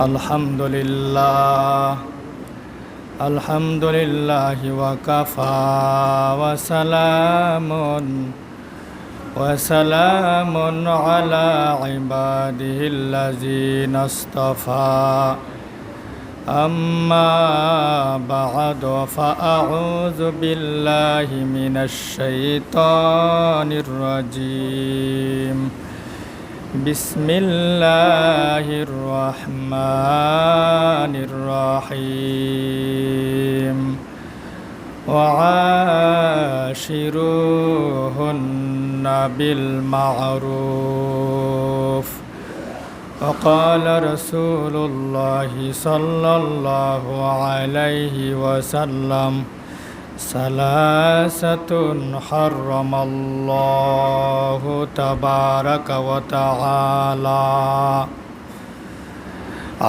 আলহামদুলিল্লাহ আলহামদুলিল্লাহি ওয়া কাফা ওয়া সালামুন আলা ইবাদিহিল্লাযিনা ইসতাফা আম্মা বা'দু ফাআউযু বিল্লাহি মিনাশ শাইতানির রাজীম বিসমিল্লাহির রহমানির রহিম وعاشروهن بالمعروف وقال رسول الله صلى الله عليه وسلم ثلاثة حرم الله تبارك وتعالى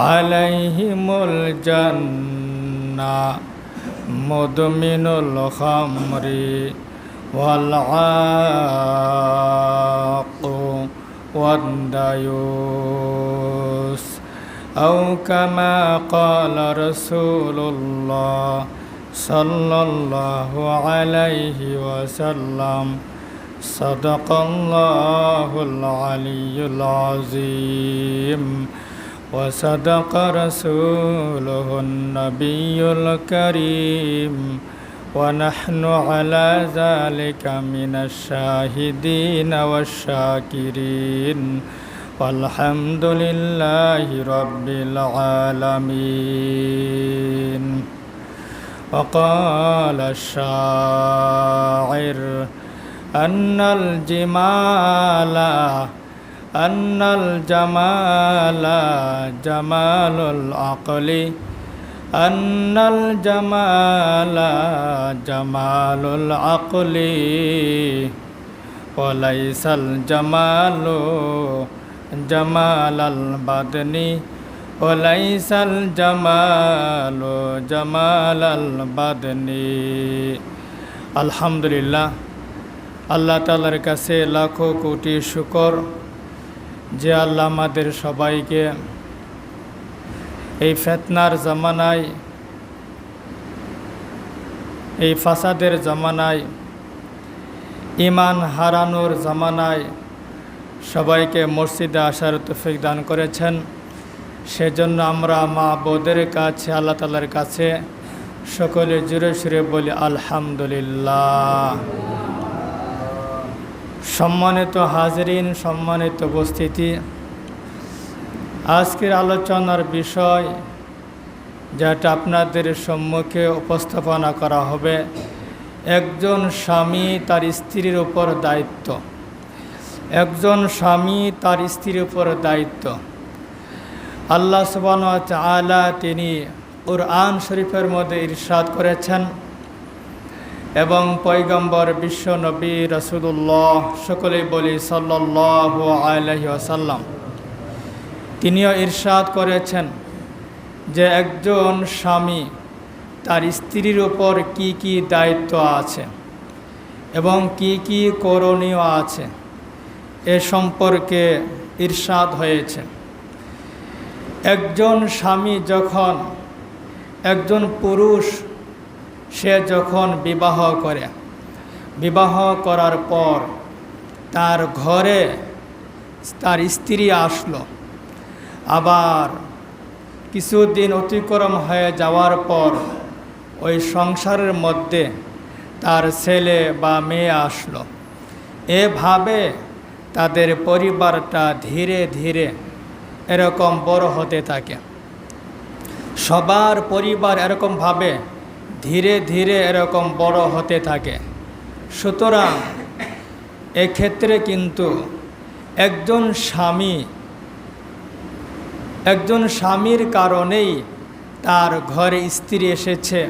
عليهم الجنة مدمن الخمر والعاق والديوث أو كما قال رسول الله صلى الله عليه وسلم صدق الله العلي العظيم وصدق رسوله النبي الكريم ونحن على ذلك من الشاهدين والشاكرين والحمد لله رب العالمين وقال الشاعر أن الجمال جمال العقل أن الجمال جمال العقل وليس الجمال جمال البدن وليس الجمال جمال البدن আলহামদুলিল্লাহ আল্লাহ তাআলার কাছে লাখো কোটি শুকর যে আল্লাহ আমাদের সবাইকে এই ফিতনার জামানায়, এই ফাসাদের জামানায়, ঈমান হারানোর জামানায় সবাইকে মসজিদে আসার তৌফিক দান করেছেন। সেজন্য আমরা মাবুদের কাছে, আল্লাহ তাআলার কাছে সকলে জোরে সুরে বলি আলহামদুলিল্লাহ। সম্মানিত হাজিরিন, সম্মানিত উপস্থিতি, আজকের আলোচনার বিষয় যেটা আপনাদের সম্মুখে উপস্থাপনা করা হবে, একজন স্বামী তার স্ত্রীর উপর দায়িত্ব। একজন স্বামী তার স্ত্রীর উপর দায়িত্ব। আল্লাহ সুবহানাহু ওয়া তাআলা তিনি কুরআন শরীফের মধ্যে ইরশাদ করেছেন এবং পয়গম্বর বিশ্ব নবী রাসূলুল্লাহ, সকলেই বলি সাল্লাল্লাহু আলাইহি ওয়াসাল্লাম, তিনিও ইরশাদ করেছেন যে একজন স্বামী তার স্ত্রীর উপর কি কি দায়িত্ব আছে এবং কি কি করণীয় আছে এ সম্পর্কে ইরশাদ হয়েছে। একজন স্বামী যখন, একজন পুরুষ সে যখন বিবাহ করে, বিবাহ করার পর তার ঘরে তার স্ত্রী আসলো, আবার কিছুদিন অতিক্রম হয়ে যাওয়ার পর ওই সংসারের মধ্যে তার ছেলে বা মেয়ে আসলো। এভাবে তাদের পরিবারটা ধীরে ধীরে এরকম বড় হতে থাকে। সবার পরিবার এরকমভাবে ধীরে ধীরে এরকম বড় হতে থাকে। সুতরাং এক্ষেত্রে কিন্তু একজন স্বামীর কারণেই তার ঘরে স্ত্রী এসেছে,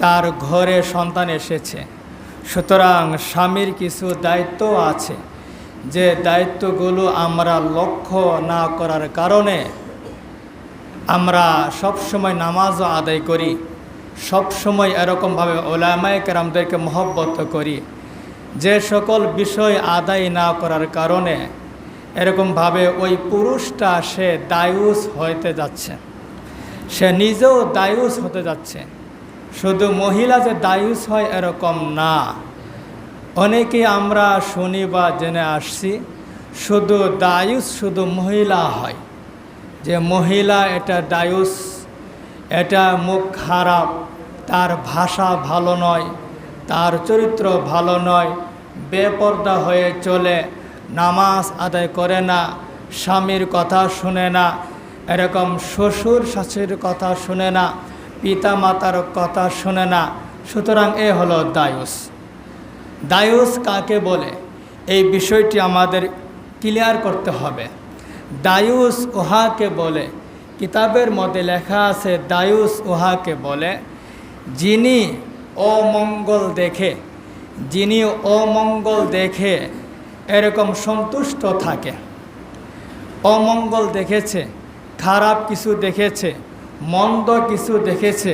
তার ঘরে সন্তান এসেছে। সুতরাং স্বামীর কিছু দায়িত্ব আছে, যে দায়িত্বগুলো আমরা লক্ষ্য না করার কারণে আমরা সব সময় নামাজও আদায় করি, সব সময় এরকমভাবে উলামায়ে কেরামদেরকে মহব্বত করি, যে সকল বিষয় আদায় না করার কারণে এরকমভাবে ওই পুরুষটা সে দায়ুস হতে যাচ্ছে, সে নিজেও দায়ুস হতে যাচ্ছে। শুধু মহিলা যে দায়ুস হয় এরকম না, অনেকেই আমরা শুনি বা জেনে আসছি শুধু দায়ুস শুধু মহিলা হয়, যে মহিলা এটা দায়ুস, এটা মুখ খারাপ, তার ভাষা ভালো নয়, তার চরিত্র ভালো নয়, বেপর্দা হয়ে চলে, নামাজ আদায় করে না, স্বামীর কথা শুনে না, এরকম শ্বশুর শাশুড়ির কথা শুনে না, পিতা মাতার কথা শুনে না। সুতরাং এ হলো দায়ুস। দায়ুস কাকে বলে এই বিষয়টি আমাদের ক্লিয়ার করতে হবে। দায়ুস উহাকে বলে, কিতাবের মধ্যে লেখা আছে দায়ুস উহাকে বলে যিনি অমঙ্গল দেখে এরকম সন্তুষ্ট থাকে। অমঙ্গল দেখেছে, খারাপ কিছু দেখেছে, মন্দ কিছু দেখেছে,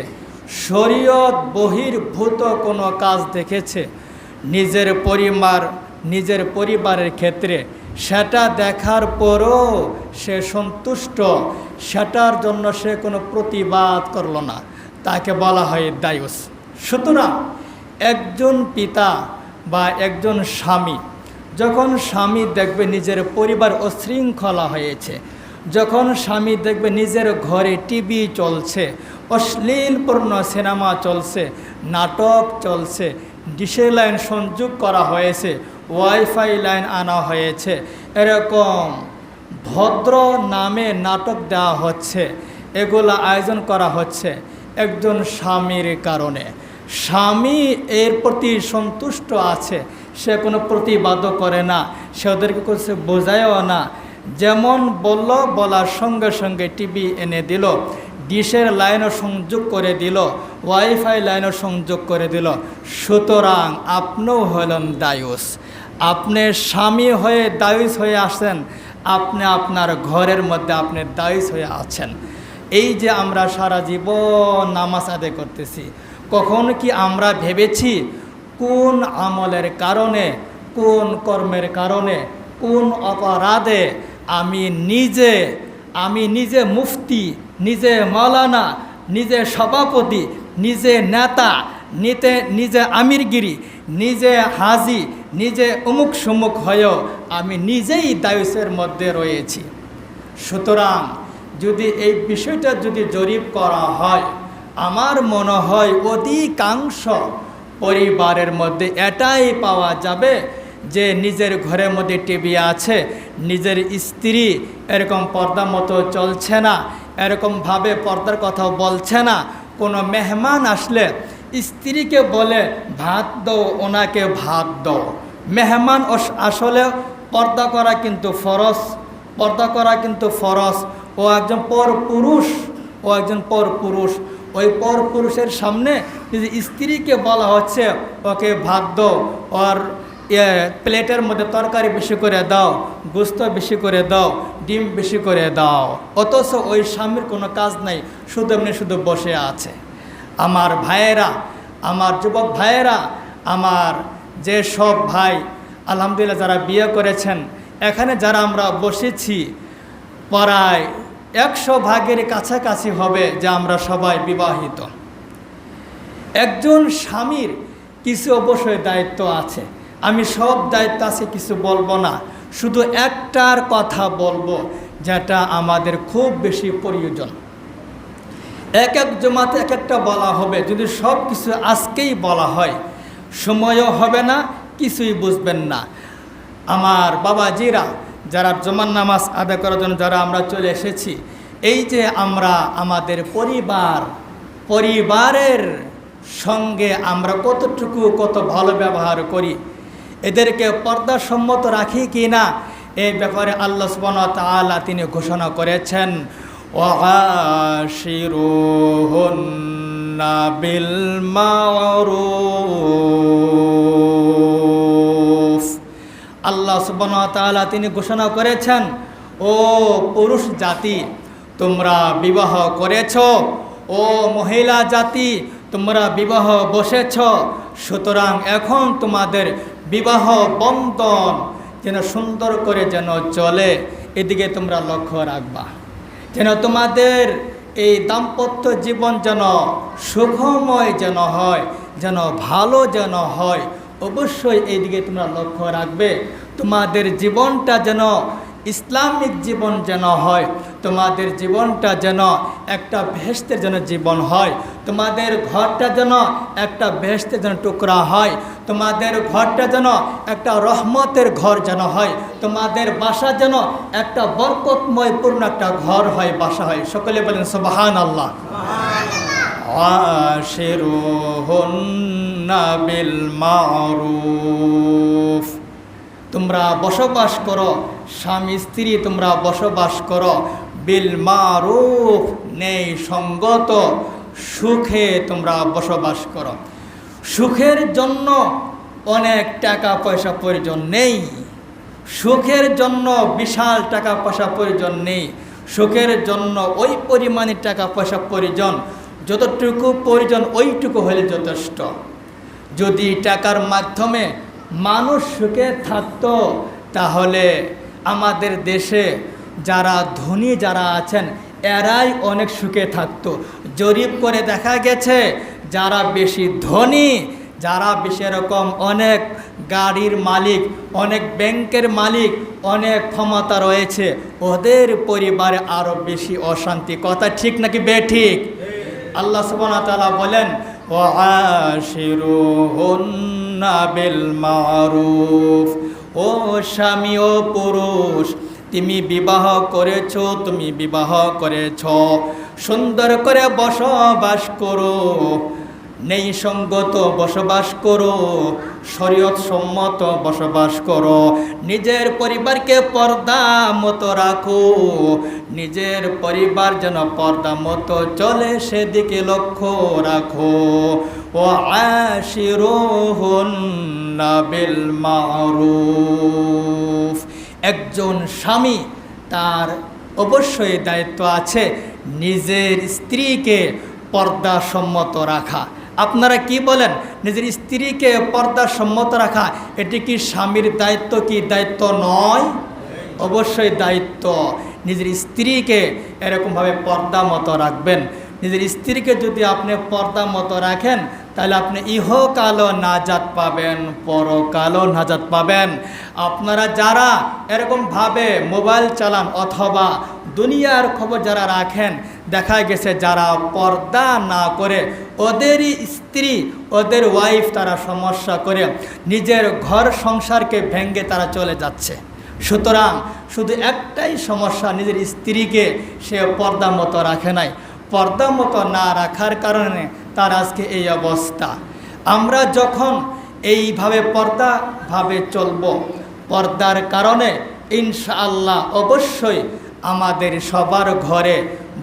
শরীয়ত বহির্ভূত কোনো কাজ দেখেছে, নিজের পরিবারের ক্ষেত্রে সেটা দেখার পরও সে সন্তুষ্ট, সেটার জন্য সে কোনো প্রতিবাদ করল না, তাকে বলা হয় দায়ুস। সুতরাং একজন পিতা বা একজন স্বামী যখন স্বামী দেখবে নিজের পরিবার অশৃঙ্খলা হয়েছে, যখন স্বামী দেখবে নিজের ঘরে টিভি চলছে, অশ্লীলপূর্ণ সিনেমা চলছে, নাটক চলছে, ডিশের লাইন সংযোগ করা হয়েছে, ওয়াইফাই লাইন আনা হয়েছে, এরকম ভদ্র নামে নাটক দেওয়া হচ্ছে, এগুলো আয়োজন করা হচ্ছে একজন স্বামীর কারণে। স্বামী এর প্রতি সন্তুষ্ট আছে, সে কোনো প্রতিবাদও করে না, সে ওদেরকে কিছু বোঝায়ও না। যেমন বলার সঙ্গে সঙ্গে টিভি এনে দিল, ডিশের লাইনও সংযোগ করে দিল, ওয়াইফাই লাইনও সংযোগ করে দিল। সুতরাং আপনিও হলেন দায়ুস। আপনি স্বামী হয়ে দায়ুস হয়ে আসেন, আপনি আপনার ঘরের মধ্যে আপনি দায়ুস হয়ে আছেন। এই যে আমরা সারা জীবন নামাজ আদায় করতেছি, কখন কি আমরা ভেবেছি কোন আমলের কারণে, কোন কর্মের কারণে, কোন অপরাধে আমি নিজে মুফতি, নিজে মাওলানা, নিজে সভাপতি, নিজে নেতা, নিজে আমিরগিরি, নিজে হাজি, নিজে অমুক সমুক হয়েও আমি নিজেই দায়ুসের মধ্যে রয়েছি। সুতরাং যদি এই বিষয়টা যদি জরিপ করা হয়, আমার মনে হয় অধিকাংশ পরিবারের মধ্যে এটাই পাওয়া যাবে যে নিজের ঘরের মধ্যে টিভি আছে, নিজের স্ত্রী এরকম পর্দা মতো চলছে না, এরকমভাবে পর্দার কথাও বলছে না। কোনো মেহমান আসলে স্ত্রীকে বলে ভাত দাও, ওনাকে ভাত দাও। মেহমান আসলে পর্দা করা কিন্তু ফরজ, ও একজন পরপুরুষ, ওই পরপুরুষের সামনে যদি স্ত্রীকে বলা হচ্ছে ওকে ভাত দাও, ওর প্লেটের মধ্যে তরকারি বেশি করে দাও, গোস্ত বেশি করে দাও, ডিম বেশি করে দাও, অথচ ওই স্বামীর কোনো কাজ নাই, শুধু বসে আছে। আমার ভাইয়েরা, আমার যুবক ভাইয়েরা, আমার যে সব ভাই আলহামদুলিল্লাহ যারা বিয়ে করেছেন, এখানে যারা আমরা বসেছি প্রায় 100 ভাগের কাছাকাছি হবে যে আমরা সবাই বিবাহিত। একজন স্বামীর কিছু অবশ্যই দায়িত্ব আছে, আমি সব দায়িত্ব আছে কিছু বলবো না, শুধু একটার কথা বলবো যেটা আমাদের খুব বেশি প্রয়োজন। এক জমাতে এক একটা বলা হবে, যদি সব কিছু আজকেই বলা হয় সময়ও হবে না, কিছুই বুঝবেন না। আমার বাবাজিরা যারা জুমার নামাজ আদায় করার জন্য যারা আমরা চলে এসেছি, এই যে আমরা আমাদের পরিবারের সঙ্গে আমরা কত ভালো ব্যবহার করি, এদেরকে পর্দাসম্মত রাখি কি না, এই ব্যাপারে আল্লাহ সুবহানাহু ওয়া তাআলা তিনি ঘোষণা করেছেন ওয়াশিরুহুন্না বিল মারুফ। আল্লাহ সুবহানাহু ওয়া তাআলা তিনি ঘোষণা করেছেন, ও পুরুষ জাতি তোমরা বিবাহ করেছ, ও মহিলা জাতি তোমরা বিবাহ বসেছ, সুতরাং এখন তোমাদের বিবাহ বন্ধন যেন সুন্দর করে যেন চলে, এদিকে তোমরা লক্ষ্য রাখবা। যেন তোমাদের এই দাম্পত্য জীবন যেন সুখময় যেন হয়, যেন ভালো যেন হয়, অবশ্যই এইদিকে তোমরা লক্ষ্য রাখবে। তোমাদের জীবনটা যেন ইসলামিক জীবন যেন হয়, তোমাদের জীবনটা যেন একটা বেহেশতের যেন জীবন হয়, তোমাদের ঘরটা যেন একটা বেহেশতের যেন টুকরা হয়, তোমাদের ঘরটা যেন একটা রহমতের ঘর যেন হয়, তোমাদের বাসা যেন একটা বরকতময় পূর্ণ একটা ঘর হয়, বাসা হয়। সকলে বলেন সুবহানাল্লাহ। আশিরুহুন্না বিল মারুফ, তোমরা বসবাস করো, স্বামী স্ত্রী তোমরা বসবাস করো বিল মারুফ, নেই সঙ্গত সুখে তোমরা বসবাস করো। সুখের জন্য অনেক টাকা পয়সা প্রয়োজন নেই, সুখের জন্য বিশাল টাকা পয়সা প্রয়োজন নেই, সুখের জন্য ওই পরিমাণে টাকা পয়সা প্রয়োজন, যতটুকু প্রয়োজন ওইটুকু হলে যথেষ্ট। যদি টাকার মাধ্যমে মানুষ সুখে থাকতো, তাহলে আমাদের দেশে যারা ধনী যারা আছেন এরাই অনেক সুখে থাকতো। জরিপ করে দেখা গেছে যারা বেশি ধনী, যারা বেশি এরকম অনেক গাড়ির মালিক, অনেক ব্যাংকের মালিক, অনেক ক্ষমতা রয়েছে, ওদের পরিবারে আরও বেশি অশান্তি। কথা ঠিক নাকি বেঠিক? আল্লাহ সুবহানাহু ওয়া তাআলা বলেন, ওয়াশিরুহুন্না বিল মারুফ, ও স্বামী ও পুরুষ তুমি বিবাহ করেছো, তুমি বিবাহ করেছ, সুন্দর করে বসবাস করো, নেই সঙ্গত বসবাস করো, শরীয়ত সম্মত বসবাস করো, নিজের পরিবারকে পর্দা মতো রাখো, নিজের পরিবার যেন পর্দা মতো চলে সেদিকে লক্ষ্য রাখো। ও আশিরুহুন্না বিল মারুফ, একজন স্বামী তার অবশ্যই দায়িত্ব আছে নিজের স্ত্রীকে পর্দা সম্মত রাখা। আপনারা কি বলেন, নিজের স্ত্রীকে পর্দা সম্মত রাখা এটি কি স্বামীর দায়িত্ব কি দায়িত্ব নয়? অবশ্যই দায়িত্ব। নিজের স্ত্রীকে এরকমভাবে পর্দা মতো রাখবেন। নিজের স্ত্রীকে যদি আপনি পর্দা মতো রাখেন, তাহলে আপনি ইহকালও নাজাত পাবেন, পরকালও নাজাত পাবেন। আপনারা যারা এরকমভাবে মোবাইল চালান অথবা দুনিয়ার খবর যারা রাখেন, দেখা গেছে যারা পর্দা না করে ওদেরই স্ত্রী, ওদের ওয়াইফ তারা সমস্যা করে নিজের ঘর সংসারকে ভেঙে তারা চলে যাচ্ছে। সুতরাং শুধু একটাই সমস্যা, নিজের স্ত্রীকে সে পর্দা মতো রাখে নাই। পর্দা মতো না রাখার কারণে তার আজকে এই অবস্থা। আমরা যখন এইভাবে পর্দাভাবে চলব, পর্দার কারণে ইনশাআল্লাহ অবশ্যই আমাদের সবার ঘরে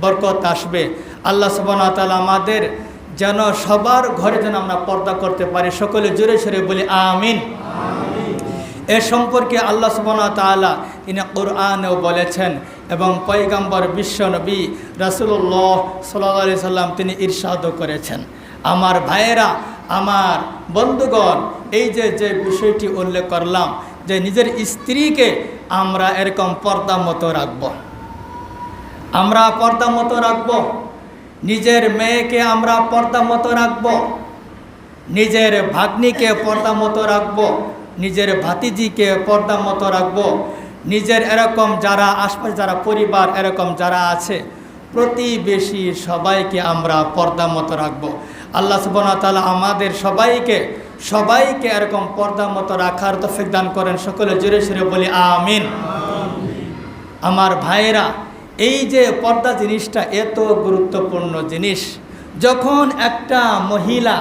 বরকত আসবে। আল্লাহ সুবহানাহু ওয়া তাআলা আমাদের যেন সবার ঘরে যেন আমরা পর্দা করতে পারি। সকলে জোরে সোরে বলি আমিন। এ সম্পর্কে আল্লাহ সুবহানাহু ওয়া তাআলা তিনি কোরআনেও বলেছেন এবং পয়গম্বর বিশ্বনবী রাসূলুল্লাহ সাল্লাল্লাহু আলাইহি সাল্লাম তিনি ইরশাদও করেছেন। আমার ভাইয়েরা, আমার বন্ধুগণ, এই যে বিষয়টি উল্লেখ করলাম যে নিজের স্ত্রীকে আমরা এরকম পর্দা মতো রাখব, আমরা পর্দা মতো রাখব, নিজের মেয়েকে আমরা পর্দা মতো রাখব, নিজের ভাগ্নিকে পর্দা মতো রাখব, নিজের ভাতিজিকে পর্দা মতো রাখব, নিজের এরকম যারা আশপাশে যারা পরিবার এরকম যারা আছে প্রতিবেশী সবাইকে আমরা পর্দা মতো রাখব। আল্লাহ সুবহানাহু ওয়া তাআলা আমাদের সবাইকে এরকম পর্দা মতো রাখার তৌফিক দান করেন। সকলে জোরে সোরে বলি আমিন। আমার ভাইয়েরা, এই যে পর্দা জিনিসটা এত গুরুত্বপূর্ণ জিনিস। যখন একটা মহিলা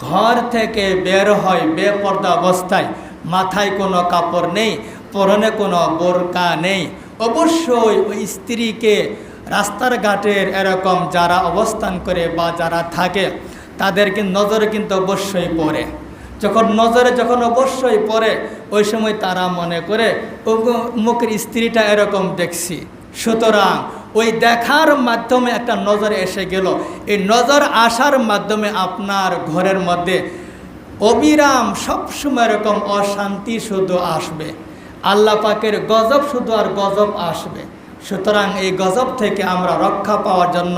ঘর থেকে বের হয় বেপর্দা অবস্থায়, মাথায় কোনো কাপড় নেই, পরনে কোনো বোরকা নেই, অবশ্যই ওই স্ত্রীকে রাস্তার ঘাটের এরকম যারা অবস্থান করে বা যারা থাকে তাদেরকে নজরে কিন্তু অবশ্যই পড়ে। যখন অবশ্যই পড়ে, ওই সময় তারা মনে করে মুখের স্ত্রীটা এরকম দেখছি। সুতরাং ওই দেখার মাধ্যমে একটা নজর এসে গেল। এই নজর আসার মাধ্যমে আপনার ঘরের মধ্যে অবিরাম সবসময় এরকম অশান্তি শুধু আসবে। আল্লাহ পাকের গজব শুধু আর গজব আসবে। সুতরাং এই গজব থেকে আমরা রক্ষা পাওয়ার জন্য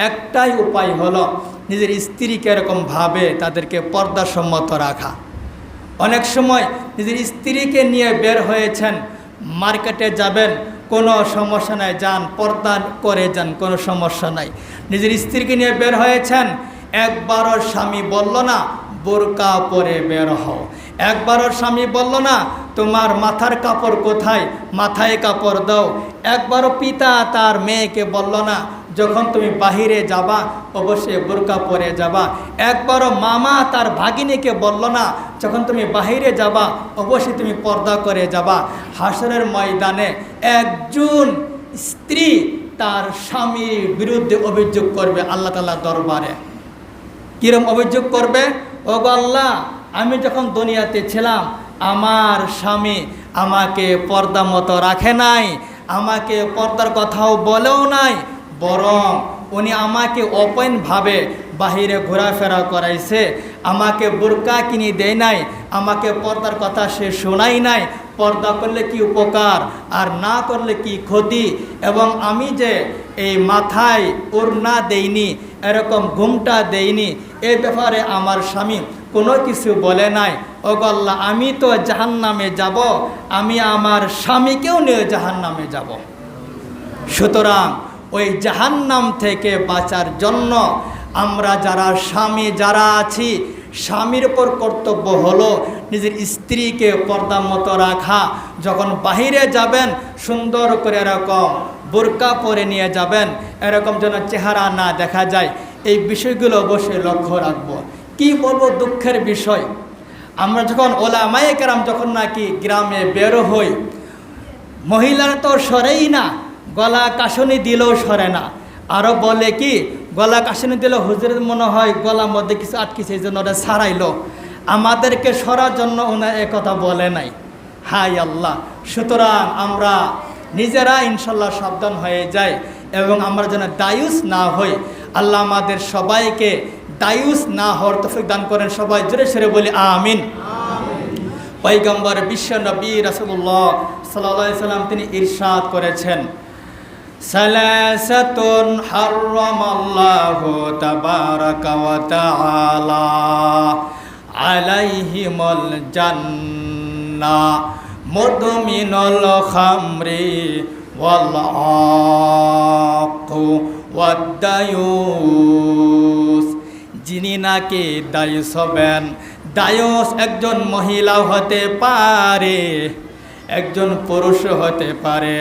একটাই উপায় হলো নিজের স্ত্রীকে এরকমভাবে তাদেরকে পর্দাসম্মত রাখা। অনেক সময় নিজের স্ত্রীকে নিয়ে বের হয়েছেন, মার্কেটে যাবেন, কোনো সমস্যা নাই, যান, পর্দা করে যান, কোনো সমস্যা নাই। নিজের স্ত্রীকে নিয়ে বের হয়েছেন, একবারও স্বামী বলল না বোরকা পরে বের হও, একবারও স্বামী বলল না তোমার মাথার কাপড় কোথায়, মাথায় কাপড় দাও, একবারও পিতা তার মেয়েকে বলল না যখন তুমি বাহিরে যাবা অবশ্যই বোরকা পরে যাবা, একবারও মামা তার ভাগিনীকে বলল না যখন তুমি বাহিরে যাবা অবশ্যই তুমি পর্দা করে যাবা। হাসরের ময়দানে একজন স্ত্রী তার স্বামীর বিরুদ্ধে অভিযোগ করবে আল্লাহ তাআলার দরবারে। কিরম অভিযোগ করবে? ওগো আল্লাহ, আমি যখন দুনিয়াতে ছিলাম আমার স্বামী আমাকে পর্দা মতো রাখে নাই, আমাকে পর্দার কথাও বলেও নাই, বরং উনি আমাকে ওপেনভাবে বাহিরে ঘোরাফেরা করাইছে, আমাকে বোরকা কিনে দেয় নাই, আমাকে পর্দার কথা সে শোনাই নাই, পর্দা করলে কি উপকার আর না করলে কি ক্ষতি, এবং আমি যে এই মাথায় ওড়না দেইনি, এরকম ঘুমটা দেইনি, এই ব্যাপারে আমার স্বামী কোনো কিছু বলে নাই। ওগো আল্লাহ, আমি তো জাহান্নামে যাব, আমি আমার স্বামীকেও নিয়ে জাহান্নামে যাব। সুতরাং ওই জাহান্নাম থেকে বাঁচার জন্য আমরা যারা স্বামী যারা আছি, স্বামীর উপর কর্তব্য হলো নিজের স্ত্রীকে পর্দা মতো রাখা। যখন বাহিরে যাবেন সুন্দর করে এরকম বোরকা পরে নিয়ে যাবেন, এরকম যেন চেহারা না দেখা যায়, এই বিষয়গুলো অবশ্যই লক্ষ্য রাখবো। কি বলবো, দুঃখের বিষয়, আমরা যখন ওলামায়ে কেরাম যখন নাকি গ্রামে বের হই, মহিলারা তো সরেই না, গলা কাশনি দিলেও সরে না। আরও বলে কি, গলা কাশনি দিলেও হুজুরের মনে হয় গলার মধ্যে কিছু আটকেছে, এই জন্য ওটা ছাড়াইলো, আমাদেরকে সরার জন্য ওনার একথা বলে নাই। হাই আল্লাহ! সুতরাং আমরা নিজেরা ইনশাল্লাহ সাবধান হয়ে যাই এবং আমরা যেন দায়ুস না হই। আল্লাহ আমাদের সবাইকে দায়ুস না হওয়ার তৌফিক দান করেন। সবাই জোরে সরে বলি আমিন। পয়গম্বর বিশ্ব নবী রাসূলুল্লাহ সাল্লাল্লাহু আলাইহি সাল্লাম তিনি ইরশাদ করেছেন, সালাসাতুন হারামাল্লাহু তাবারাকা ওয়া তাআলা আলাইহিমুল জান্নাহ মুদমিনুল খামরি ওয়াল আকু ওয়াদ দায়ুস। যিনি নাকি দায়ুস হবেন, দায়ুস একজন মহিলাও হতে পারে, একজন পুরুষ হতে পারে,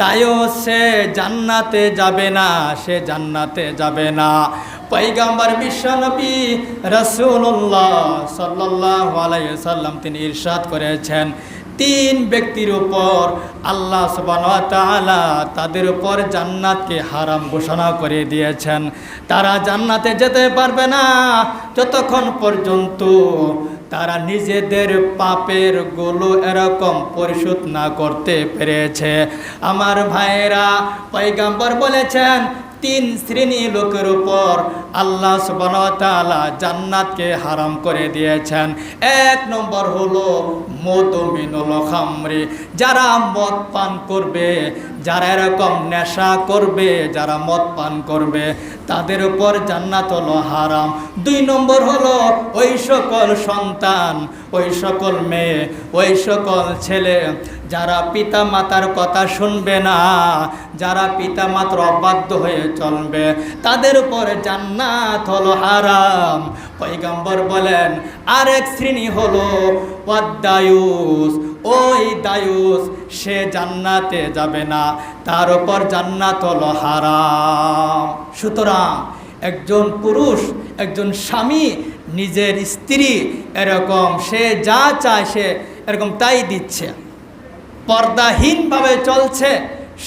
দায়ুস সে জান্নাতে যাবে না, সে জান্নাতে যাবে না। পয়গম্বর বিশ্বনবী রাসূলুল্লাহ সাল্লাল্লাহু আলাইহি সাল্লাম তিনি ইরশাদ করেছেন, তিন ব্যক্তির উপর আল্লাহ সুবহানাহু ওয়া তাআলা তাদের উপর জান্নাতকে হারাম ঘোষণা করে দিয়েছেন। তারা জান্নাতে যেতে পারবে না যতক্ষণ পর্যন্ত তারা নিজেদের পাপের গুলো এরকম পরিশোধ না করতে পেরেছে। আমার ভাইয়েরা, পয়গম্বর বলেছেন তিন শ্রেণী লোকের উপর আল্লাহ সুবহানাহু ওয়া তাআলা জান্নাতকে হারাম করে দিয়েছেন। এক নম্বর হলো মুদমিনুল খামরি, যারা মদ পান করবে, যারা এরকম নেশা করবে, যারা মদ পান করবে, তাদের উপর জান্নাত হলো হারাম। দুই নম্বর হলো ওই সকল সন্তান, ওই সকল মেয়ে, ওই সকল ছেলে যারা পিতা মাতার কথা শুনবে না, যারা পিতা মাতার অবাধ্য হয়ে চলবে, তাদের উপর জান্নাত হলো হারাম। পয়গম্বর বলেন আরেক শ্রেণী হলো ওয়াদ-দায়ুস, ওই দায়ুস সে জান্নাতে যাবে না, তার উপর জান্নাত হলো হারাম। সুতরাং একজন পুরুষ, একজন স্বামী নিজের স্ত্রী এরকম সে যা চায় সে এরকম তাই দিচ্ছে, পর্দাহীনভাবে চলছে,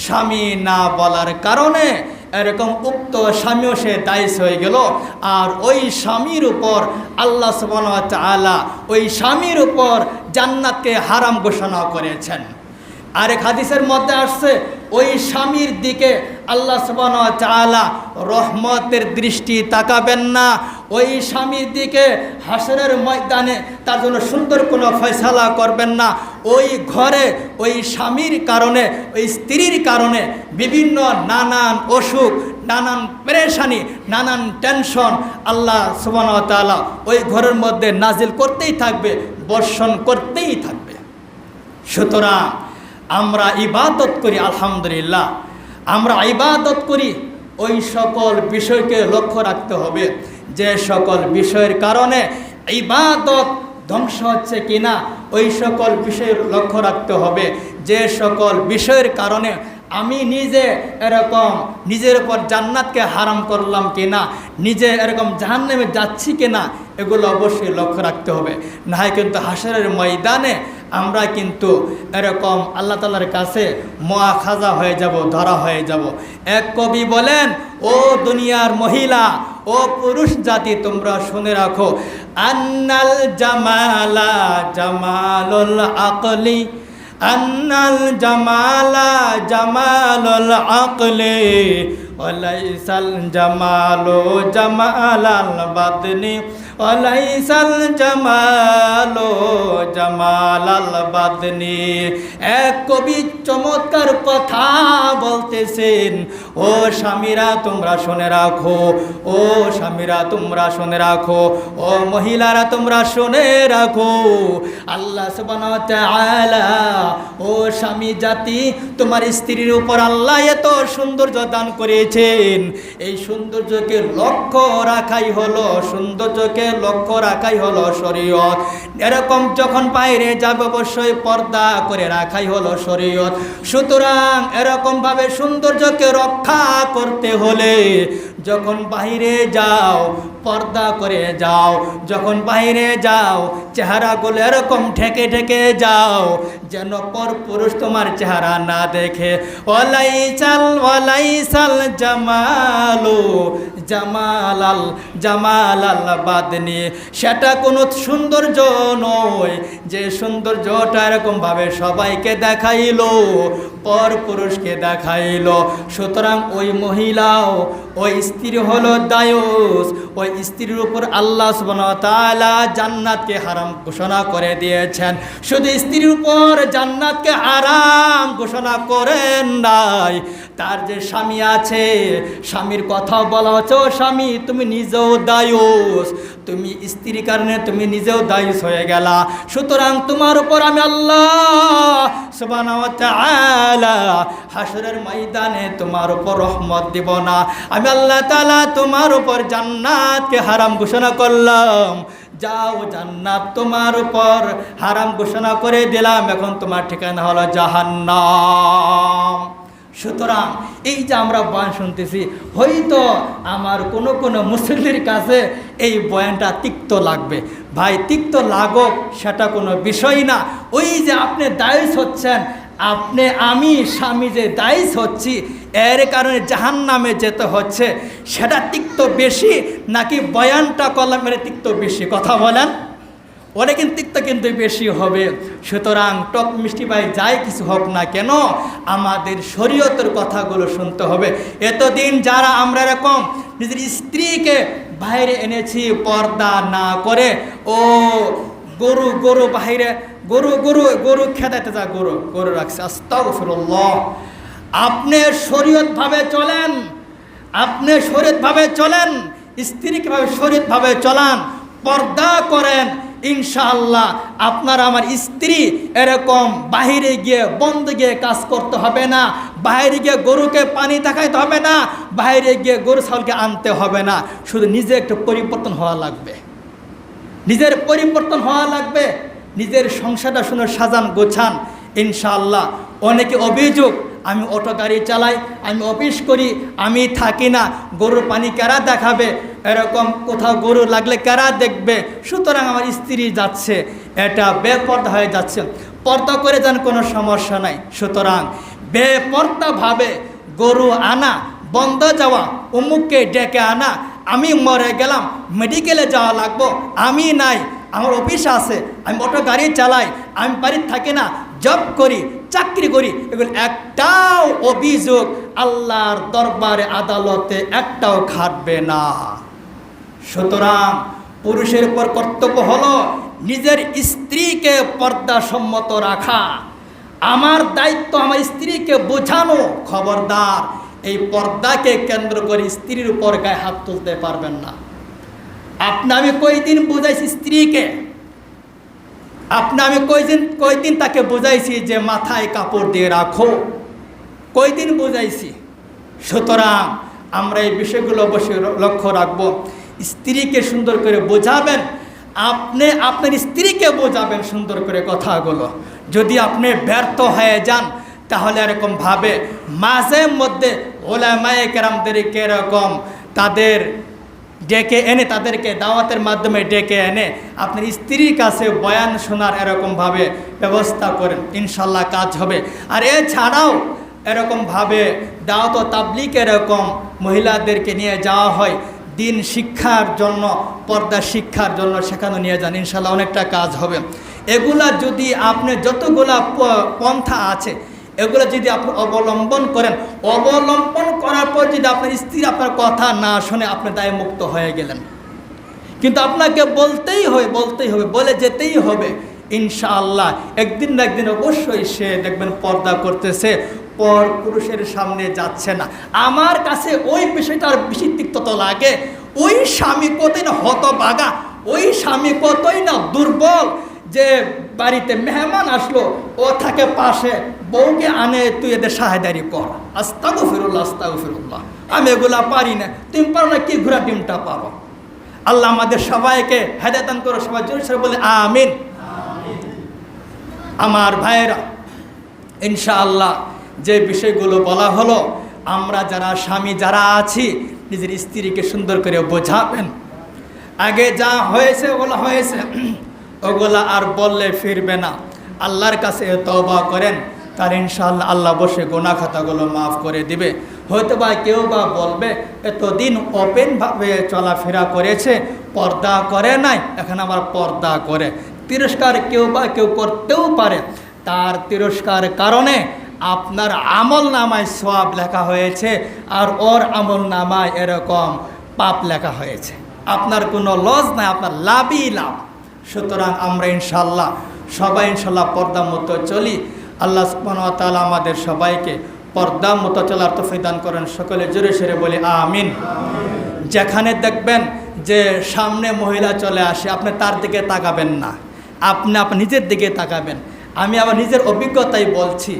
স্বামী না বলার কারণে এরকম উক্ত স্বামীও সে দায়িস হয়ে গেল। আর ওই স্বামীর উপর আল্লাহ সুবহানাহু ওয়া তাআলা ওই স্বামীর উপর জান্নাতকে হারাম ঘোষণা করেছেন। আরেক হাদিসের মধ্যে আসছে ওই স্বামীর দিকে আল্লাহ সুবহানাহু ওয়া তাআলা রহমতের দৃষ্টি তাকাবেন না। ওই স্বামীর দিকে হাসরের ময়দানে তার জন্য সুন্দর কোনো ফয়সালা করবেন না। ওই ঘরে ওই স্বামীর কারণে, ওই স্ত্রীর কারণে বিভিন্ন নানান অসুখ, নানান পেরেশানি, নানান টেনশন আল্লাহ সুবহানাহু ওয়া তাআলা ওই ঘরের মধ্যে নাজিল করতেই থাকবে, বর্ষণ করতেই থাকবে। সুতরাং আমরা ইবাদত করি, আলহামদুলিল্লাহ আমরা ইবাদত করি, ওই সকল বিষয়কে লক্ষ্য রাখতে হবে যে সকল বিষয়ের কারণে ইবাদত ধ্বংস হচ্ছে কিনা, ওই সকল বিষয়ের লক্ষ্য রাখতে হবে যে সকল বিষয়ের কারণে আমি নিজে এরকম নিজের উপর জান্নাতকে হারাম করলাম কিনা, নিজে এরকম জাহান্নামে যাচ্ছি কিনা, এগুলো অবশ্যই লক্ষ্য রাখতে হবে। না হয় কিন্তু হাসরের ময়দানে আমরা কিন্তু এরকম আল্লাহ তাআলার কাছে মুআখাযা হয়ে যাব, ধরা হয়ে যাব। এক কবি বলেন, ও দুনিয়ার মহিলা, ও পুরুষ জাতি, তোমরা শুনে রাখো, আন্নাল জামালা জামালুল আকলি, আন্নাল জামালা জামালুল আকলি, ওয়ালাইসাল জামালু জামালাল বাদনি, ওয়ালাইসাল জামালু জামালাল বাদনি। এক কবি চমৎকার কথা বলতেছেন, ও স্বামীরা তোমরা শুনে রাখো, ও স্বামীরা তোমরা শুনে রাখো, ও মহিলারা তোমরা শুনে রাখো, আল্লাহ সুবহানাহু ওয়া তাআলা ও স্বামী জাতি তোমার স্ত্রীর উপর আল্লাহ এত সৌন্দর্য দান করেছেন। এই সৌন্দর্যকে লক্ষ্য রাখাই হলো, সৌন্দর্যকে লক্ষ্য রাখাই হলো শরীয়ত। এরকম যখন বাইরে যাবে অবশ্যই পর্দা করে রাখাই হলো শরীয়ত। সুতরাং এরকম ভাবে সৌন্দর্যকে রক্ষা করতে হলে যখন বাইরে যাও পর্দা করে যাও, যখন বাইরে যাও চেহারাগুলো এরকম ঢেকে ঢেকে যাও যেন পরপুরুষ তোমার চেহারা না দেখে। ওয়ালাইসাল জামালু জামালাল জামালাল বাদনি, সেটা কোনো সৌন্দর্য নয় যে সৌন্দর্যটা এরকমভাবে সবাইকে দেখাইলো, পরপুরুষকে দেখাইলো। সুতরাং ওই মহিলাও, ওই স্ত্রী হলো দায়ুস, ওই স্ত্রীর উপর আল্লাহ সুবহানাহু ওয়া তাআলা জান্নাতকে হারাম ঘোষণা করে দিয়েছেন। শুধু স্ত্রীর উপর জান্নাতকে হারাম ঘোষণা করেন নাই, তার যে স্বামী আছে স্বামীর কথা বলা হচ্ছে, ও স্বামী তুমি নিজেও দায়ুস, তুমি স্ত্রীর কারণে তুমি নিজেও দায়ুস হয়ে গেলা। সুতরাং তোমার উপর আমি আল্লাহ সুবহানাহু ওয়া তাআলা হাসরের ময়দানে তোমার উপর রহমত দিব না। আমি আল্লাহ তাআলা তোমার উপর জান্নাতকে হারাম ঘোষণা করলাম। যাও, জান্নাত তোমার উপর হারাম ঘোষণা করে দিলাম, এখন তোমার ঠিকানা হলো জাহান্নাম। সুতরাং এই যে আমরা বয়ান শুনতেছি, হয়তো আমার কোনো মুসল্লির কাছে এই বয়ানটা তিক্ত লাগবে। ভাই, তিক্ত লাগুক সেটা কোনো বিষয় না। ওই যে আপনি দায়ুস হচ্ছেন, আপনি আমি স্বামী যে দায়ুস হচ্ছি, এর কারণে জাহান্নামে যেতে হচ্ছে, সেটা তিক্ত বেশি নাকি বয়ানটা করলাম এর তিক্ত বেশি? কথা বলেন। ওটা কিন্তু তিক্ত কিন্তু বেশি হবে। সুতরাং টক মিষ্টি ভাই যাই কিছু হোক না কেন, আমাদের শরীয়তের কথাগুলো শুনতে হবে। এতদিন যারা আমরা এরকম নিজের স্ত্রীকে বাইরে এনেছি পর্দা না করে, ও গরু বাইরে গরু খেদাইতে যা গরু রাখছে, আস্তাগফিরুল্লাহ। আপনি শরীয়তভাবে চলেন, আপনি শরীয়তভাবে চলেন, স্ত্রীকে ভাবে শরীয়তভাবে চলান, পর্দা করেন, ইনশাআল্লাহ আপনার আমার স্ত্রী এরকম বাহিরে গিয়ে বন্ধ গিয়ে কাজ করতে হবে না, বাইরে গিয়ে গরুকে পানি দেখাইতে হবে না, বাইরে গিয়ে গরু ছাগলকে আনতে হবে না। শুধু নিজে একটু পরিবর্তন হওয়া লাগবে, নিজের পরিবর্তন হওয়া লাগবে। নিজের সংসারটা শুনে সাজান গোছান, ইনশাআল্লাহ। অনেকে অভিযোগ, আমি অটো গাড়ি চালাই, আমি অফিস করি, আমি থাকি না, গরুর পানি কারা দেখাবে, এরকম কোথাও গরু লাগলে কারা দেখবে। সুতরাং আমার স্ত্রী যাচ্ছে, এটা বেপর্দা হয়ে যাচ্ছে। পর্দা করে যান, কোনো সমস্যা নাই। সুতরাং বেপর্দাভাবে গরু আনা, বন্ধ যাওয়া, অমুককে ডেকে আনা, আমি মরে গেলাম মেডিকেলে যাওয়া লাগবো, আমি নাই, আমার অফিস আছে, আমি অটো গাড়ি চালাই, আমি বাড়িতে থাকি না, জব করি, চাকরি করি, এগুলো একটাও অভিযোগ আল্লাহর দরবারে আদালতে একটাও খাটবে না। সুতরাং পুরুষের উপর কর্তব্য হলো নিজের স্ত্রীকে পর্দাসম্মত রাখা। আমার দায়িত্ব আমার স্ত্রীকে বোঝানো, খবরদার এই পর্দাকে কেন্দ্র করে স্ত্রীর উপর গায়ে হাত তুলতে পারবেন না। আমি কয়দিন বুঝাইছি স্ত্রীকে, আমি কয়দিন তাকে বুঝাইছি যে মাথায় কাপড় দিয়ে রাখো, কয়দিন বুঝাইছি। সুতরাং আমরা এই বিষয়গুলো অবশ্যই লক্ষ্য রাখবো। স্ত্রীকে সুন্দর করে বোঝাবেন, আপনি আপনার স্ত্রীকে বোঝাবেন সুন্দর করে কথাগুলো। যদি আপনি ব্যর্থ হয়ে যান তাহলে এরকমভাবে মাঝে মধ্যে ওলামায়ে কেরামদেরকে এরকম তাদের ডেকে এনে, তাদেরকে দাওয়াতের মাধ্যমে ডেকে এনে আপনার স্ত্রীর কাছে বয়ান শোনার এরকমভাবে ব্যবস্থা করেন, ইনশাল্লাহ কাজ হবে। আর এছাড়াও এরকমভাবে দাওয়াত ও তাবলীগ এরকম মহিলাদেরকে নিয়ে যাওয়া হয় দিন শিক্ষার জন্য, পর্দা শিক্ষার জন্য, সেখানে নিয়ে যান, ইনশাল্লাহ অনেকটা কাজ হবে। এগুলা যদি আপনি যতগুলা পন্থা আছে এগুলো যদি আপনি অবলম্বন করেন, অবলম্বন করার পর যদি আপনার স্ত্রী আপনার কথা না শুনে আপনি দায় মুক্ত হয়ে গেলেন। কিন্তু আপনাকে বলতেই হবে, বলে যেতেই হবে। ইনশাআল্লাহ একদিন না একদিন অবশ্যই সে দেখবেন পর্দা করতেছে, পর পুরুষের সামনে যাচ্ছে না। আমার কাছে ওই বিষয়টার বেশি তিক্তত লাগে। ওই স্বামী কতই না হতভাগা, ওই স্বামী কতই না দুর্বল যে বাড়িতে মেহমান আসলো, ও থাকে পাশে, বউকে আনে তুই এদের সাহেদারি কর। আস্তাগফিরুল্লাহ, আস্তাগফিরুল্লাহ, আমি এগুলা পারি না। তুমি পারো না কি ঘোরা ডিমটা পারো। আল্লাহ আমাদের সবাইকে হেদায়েত দান করো, সবাই জোরে সরে বলে আমিন। আমার ভাইয়েরা, ইনশাআল্লাহ যে বিষয়গুলো বলা হলো, আমরা যারা স্বামী যারা আছি নিজের স্ত্রীকে সুন্দর করে বোঝাবেন। আগে যা হয়েছে ওগুলো হয়েছে, ওগুলা আর বললে ফিরবে না। আল্লাহর কাছে তওবা করেন, তার ইনশাআল্লাহ আল্লাহ বসে গুনাহ খাতাগুলো মাফ করে দিবে। হয়তো বা কেউ বা বলবে এতদিন ওপেনভাবে চলাফেরা করেছে, পর্দা করে নাই, এখন আবার পর্দা করে। তিরস্কার কেউ বা কেউ করতেও পারে, তার তিরস্কার কারণে আপনার আমল নামায় সওয়াব লেখা হয়েছে আর ওর আমল নামায় এরকম পাপ লেখা হয়েছে। আপনার কোনো লস নাই, আপনার লাভই লাভ। সুতরাং আমরা ইনশাল্লাহ সবাই ইনশাল্লাহ পর্দা মতো চলি। আল্লাহ সুবহানাহু ওয়া তাআলা আমাদের সবাইকে পর্দা মতো চলার তৌফিক দান করেন। সকলে জোরে সরে বলি আমিন। যেখানে দেখবেন যে সামনে মহিলা চলে আসে, আপনি তার দিকে তাকাবেন না, আপনি নিজের দিকে তাকাবেন। আমি আবার নিজের অভিজ্ঞতাই বলছি,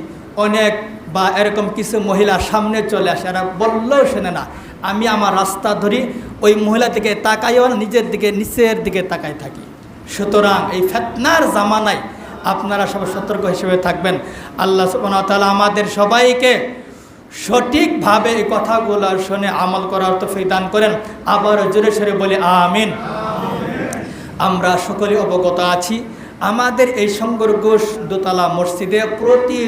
অনেক বা এরকম কিছু মহিলা সামনে চলে আসে, এরা বললেও শোনে না। আমি আমার রাস্তা ধরি, ওই মহিলা দিকে তাকাইও না, নিজের দিকে নিচের দিকে তাকাই থাকি। সুতরাং এই ফিতনার জামানায় আপনারা সবাই সতর্ক হিসেবে থাকবেন। আল্লাহ সুবহানাহু ওয়া তাআলা আমাদের সবাইকে সঠিকভাবে এই কথাগুলো শুনে আমল করার তৌফিক দান করেন। আবার জোরে সরে বলি আমিন। আমরা সকলে অবগত আছি, আমাদের এই শঙ্কর ঘোষ দোতলা মসজিদে প্রতি